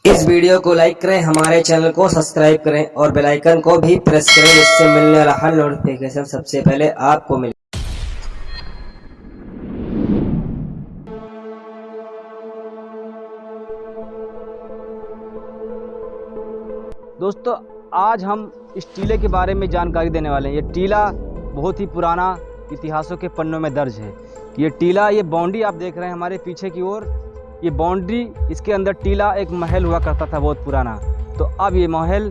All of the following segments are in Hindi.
इस वीडियो को लाइक करें, हमारे चैनल को सब्सक्राइब करें और बेल आइकन को भी प्रेस करें, जिससे मिलने वाला हर नोटिफिकेशन सबसे पहले आपको मिले। दोस्तों, आज हम इस टीले के बारे में जानकारी देने वाले हैं। ये टीला बहुत ही पुराना इतिहासों के पन्नों में दर्ज है। ये टीला, ये बाउंड्री आप देख रहे हैं हमारे पीछे की ओर, ये बाउंड्री, इसके अंदर टीला एक महल हुआ करता था बहुत पुराना। तो अब ये महल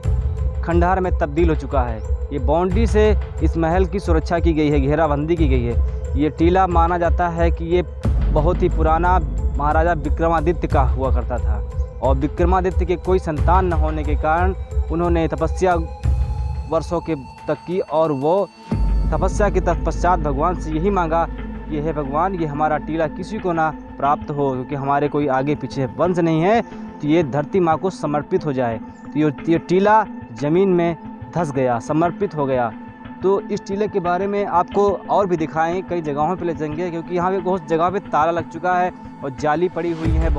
खंडहर में तब्दील हो चुका है। ये बाउंड्री से इस महल की सुरक्षा की गई है, घेराबंदी की गई है। ये टीला माना जाता है कि ये बहुत ही पुराना महाराजा विक्रमादित्य का हुआ करता था, और विक्रमादित्य के कोई संतान न होने के कारण उन्होंने तपस्या वर्षों के तक की, और वो तपस्या के तत्पश्चात भगवान से यही मांगा कि हे भगवान, ये हमारा टीला किसी को ना प्राप्त हो, क्योंकि हमारे कोई आगे पीछे वंश नहीं है, तो ये धरती माँ को समर्पित हो जाए। तो ये टीला ज़मीन में धंस गया, समर्पित हो गया। तो इस टीले के बारे में आपको और भी दिखाएं, कई जगहों पे ले जाएंगे, क्योंकि यहाँ पे बहुत जगह पे ताला लग चुका है और जाली पड़ी हुई है।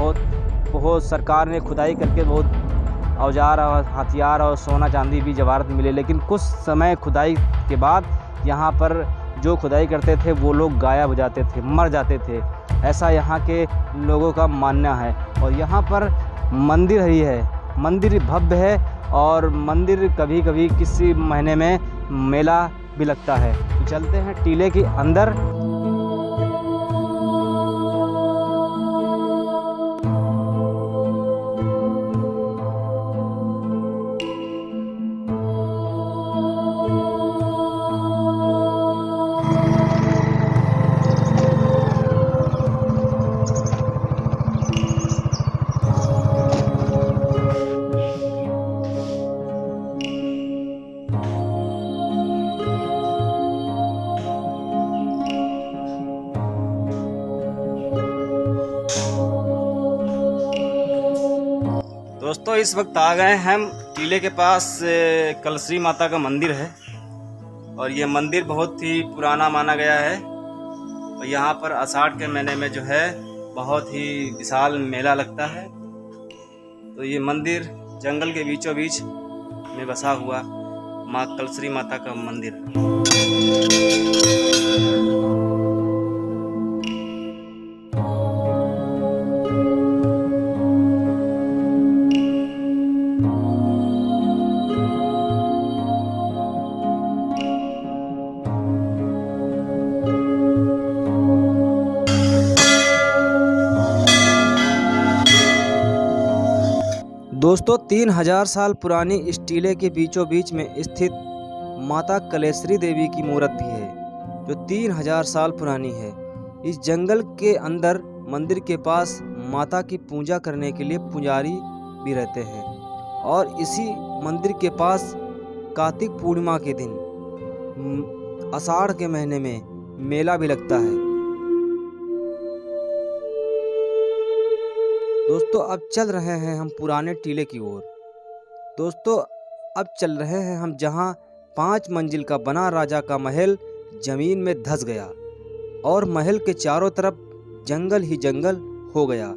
बहुत सरकार ने खुदाई करके बहुत औजार और हथियार और सोना चांदी भी जवाहरात मिले, लेकिन कुछ समय खुदाई के बाद यहाँ पर जो खुदाई करते थे वो लोग गायब हो जाते थे, मर जाते थे, ऐसा यहाँ के लोगों का मानना है। और यहाँ पर मंदिर ही है, मंदिर भव्य है, और मंदिर कभी कभी किसी महीने में मेला भी लगता है। तो चलते हैं टीले के अंदर। दोस्तों, इस वक्त आ गए हम टीले के पास। कलश्री माता का मंदिर है, और ये मंदिर बहुत ही पुराना माना गया है। और यहाँ पर आषाढ़ के महीने में जो है बहुत ही विशाल मेला लगता है। तो ये मंदिर जंगल के बीचों बीच में बसा हुआ माँ कलश्री माता का मंदिर है। दोस्तों, 3000 साल पुरानी इस टीले के बीचों बीच में स्थित माता कलेश्वरी देवी की मूर्त भी है, जो 3000 साल पुरानी है। इस जंगल के अंदर मंदिर के पास माता की पूजा करने के लिए पुजारी भी रहते हैं, और इसी मंदिर के पास कार्तिक पूर्णिमा के दिन आषाढ़ के महीने में मेला भी लगता है। दोस्तों, अब चल रहे हैं हम पुराने टीले की ओर। दोस्तों, अब चल रहे हैं हम जहां 5 मंजिल का बना राजा का महल जमीन में धंस गया, और महल के चारों तरफ जंगल ही जंगल हो गया।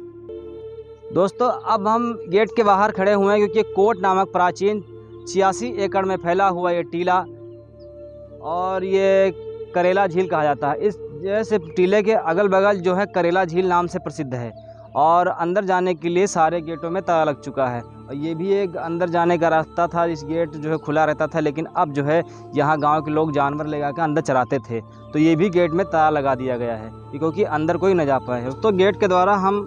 दोस्तों, अब हम गेट के बाहर खड़े हुए हैं, क्योंकि कोट नामक प्राचीन 86 एकड़ में फैला हुआ ये टीला, और ये करेला झील कहा जाता है। इस जैसे टीले के अगल बगल जो है करेला झील नाम से प्रसिद्ध है, और अंदर जाने के लिए सारे गेटों में ताला लग चुका है। और ये भी एक अंदर जाने का रास्ता था, इस गेट जो है खुला रहता था, लेकिन अब जो है यहाँ गांव के लोग जानवर ले जाकर अंदर चराते थे, तो ये भी गेट में ताला लगा दिया गया है, क्योंकि अंदर कोई न जा पाए। तो गेट के द्वारा हम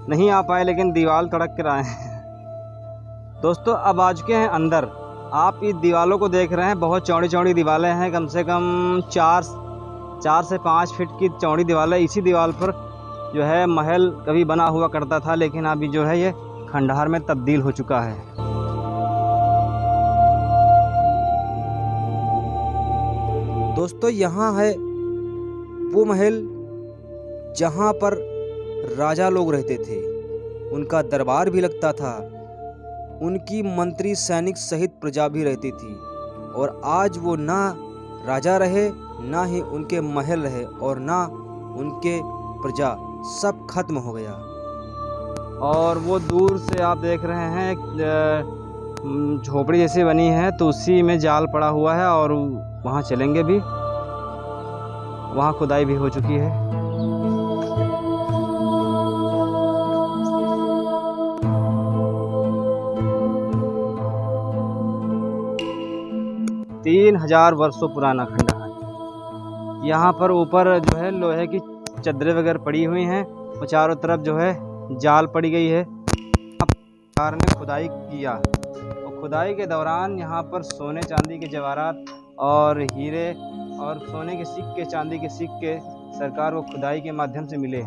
नहीं आ पाए, लेकिन दीवार तड़क कर आए हैं। दोस्तों, अब आ चुके हैं अंदर। आप इस दीवारों को देख रहे हैं, बहुत चौड़ी चौड़ी दीवारें हैं, कम से कम 4 से 5 फीट की चौड़ी दीवार। इसी दीवार पर जो है महल कभी बना हुआ करता था, लेकिन अभी जो है ये खंडहर में तब्दील हो चुका है। दोस्तों, यहाँ है वो महल जहाँ पर राजा लोग रहते थे, उनका दरबार भी लगता था, उनकी मंत्री सैनिक सहित प्रजा भी रहती थी। और आज वो ना राजा रहे, ना ही उनके महल रहे, और ना उनके प्रजा, सब खत्म हो गया। और वो दूर से आप देख रहे हैं झोपड़ी जैसी बनी है, तो उसी में जाल पड़ा हुआ है और वहाँ चलेंगे भी। वहाँ खुदाई भी हो चुकी है। तीन 1000 वर्षों पुराना खंडहर। यहाँ पर ऊपर जो है लोहे की चद्दरें वगैरह पड़ी हुई हैं और चारों तरफ जो है जाल पड़ी गई है। सरकार ने खुदाई किया और खुदाई के दौरान यहाँ पर सोने चांदी के जवाहरात और हीरे और सोने के सिक्के, चांदी के सिक्के सरकार को खुदाई के माध्यम से मिले।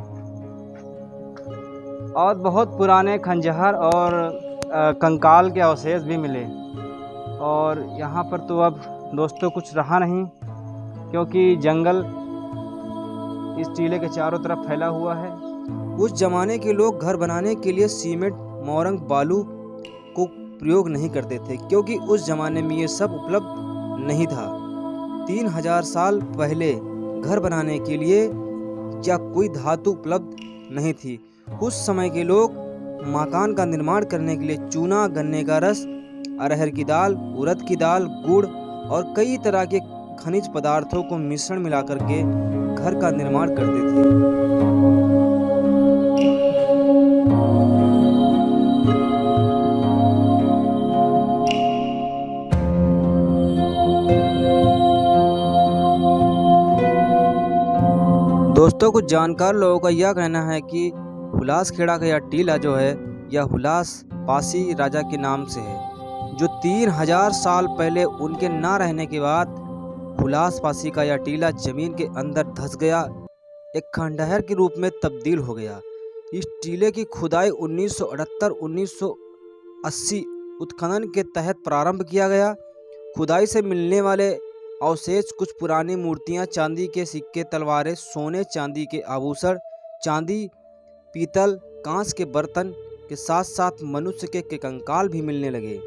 और बहुत पुराने खंजहर और कंकाल के अवशेष भी मिले। और यहाँ पर तो अब दोस्तों कुछ रहा नहीं, क्योंकि जंगल इस टीले के चारों तरफ फैला हुआ है। उस जमाने के लोग घर बनाने के लिए सीमेंट, मोरंग, बालू को प्रयोग नहीं करते थे, क्योंकि उस जमाने में ये सब उपलब्ध नहीं था। 3000 साल पहले घर बनाने के लिए या कोई धातु उपलब्ध नहीं थी। उस समय के लोग मकान का निर्माण करने के लिए चूना, गन्ने का रस, अरहर की दाल, उड़द की दाल, गुड़ और कई तरह के खनिज पदार्थों को मिश्रण मिलाकर के घर का निर्माण करते थे। दोस्तों, कुछ जानकार लोगों का यह कहना है कि हुलासखेड़ा का यह टीला जो है यह हुलास पासी राजा के नाम से है, जो 3000 साल पहले उनके ना रहने के बाद हुलास पासी का यह टीला जमीन के अंदर धंस गया, एक खंडहर के रूप में तब्दील हो गया। इस टीले की खुदाई 1978-1980 उत्खनन के तहत प्रारंभ किया गया। खुदाई से मिलने वाले अवशेष कुछ पुरानी मूर्तियां, चांदी के सिक्के, तलवारें, सोने चांदी के आभूषण, चांदी, पीतल, कांच के बर्तन के साथ साथ मनुष्य के कंकाल भी मिलने लगे।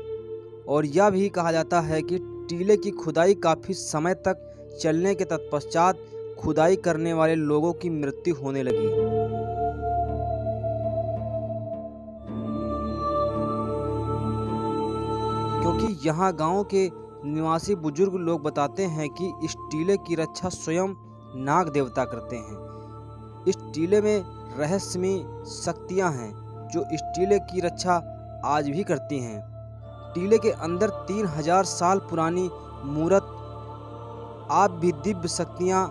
और यह भी कहा जाता है कि टीले की खुदाई काफ़ी समय तक चलने के तत्पश्चात खुदाई करने वाले लोगों की मृत्यु होने लगी। क्योंकि यहाँ गांव के निवासी बुजुर्ग लोग बताते हैं कि इस टीले की रक्षा स्वयं नाग देवता करते हैं। इस टीले में रहस्यमयी शक्तियाँ हैं जो इस टीले की रक्षा आज भी करती हैं। टीले के अंदर 3000 साल पुरानी मूर्त आज भी दिव्य शक्तियाँ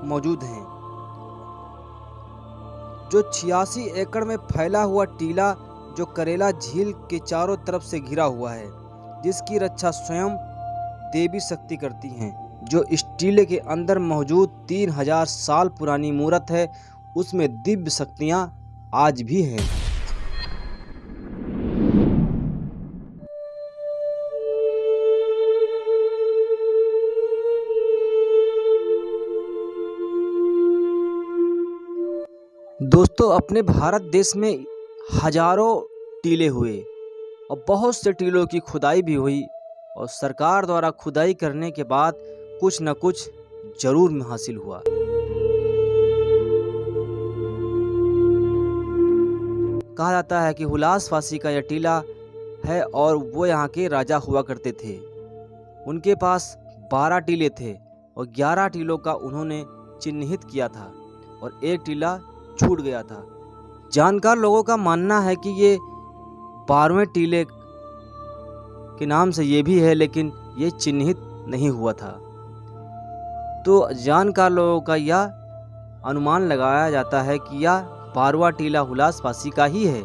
मौजूद हैं। जो 86 एकड़ में फैला हुआ टीला जो करेला झील के चारों तरफ से घिरा हुआ है, जिसकी रक्षा स्वयं देवी शक्ति करती हैं। जो इस टीले के अंदर मौजूद 3000 साल पुरानी मूर्त है, उसमें दिव्य शक्तियाँ आज भी हैं। दोस्तों, अपने भारत देश में हजारों टीले हुए और बहुत से टीलों की खुदाई भी हुई, और सरकार द्वारा खुदाई करने के बाद कुछ न कुछ जरूर हासिल हुआ। कहा जाता है कि हुलास पासी का यह टीला है और वो यहाँ के राजा हुआ करते थे। उनके पास 12 टीले थे और 11 टीलों का उन्होंने चिन्हित किया था और एक टीला छूट गया था। जानकार लोगों का मानना है कि ये 12वें टीले के नाम से ये भी है, लेकिन ये चिन्हित नहीं हुआ था। तो जानकार लोगों का यह अनुमान लगाया जाता है कि यह 12वां टीला हुलास पासी का ही है।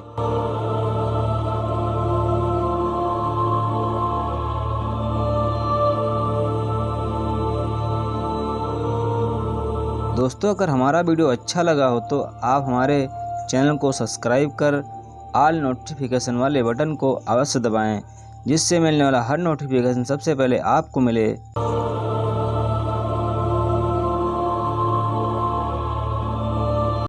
दोस्तों, अगर हमारा वीडियो अच्छा लगा हो तो आप हमारे चैनल को सब्सक्राइब कर ऑल नोटिफिकेशन वाले बटन को अवश्य दबाएं, जिससे मिलने वाला हर नोटिफिकेशन सबसे पहले आपको मिले।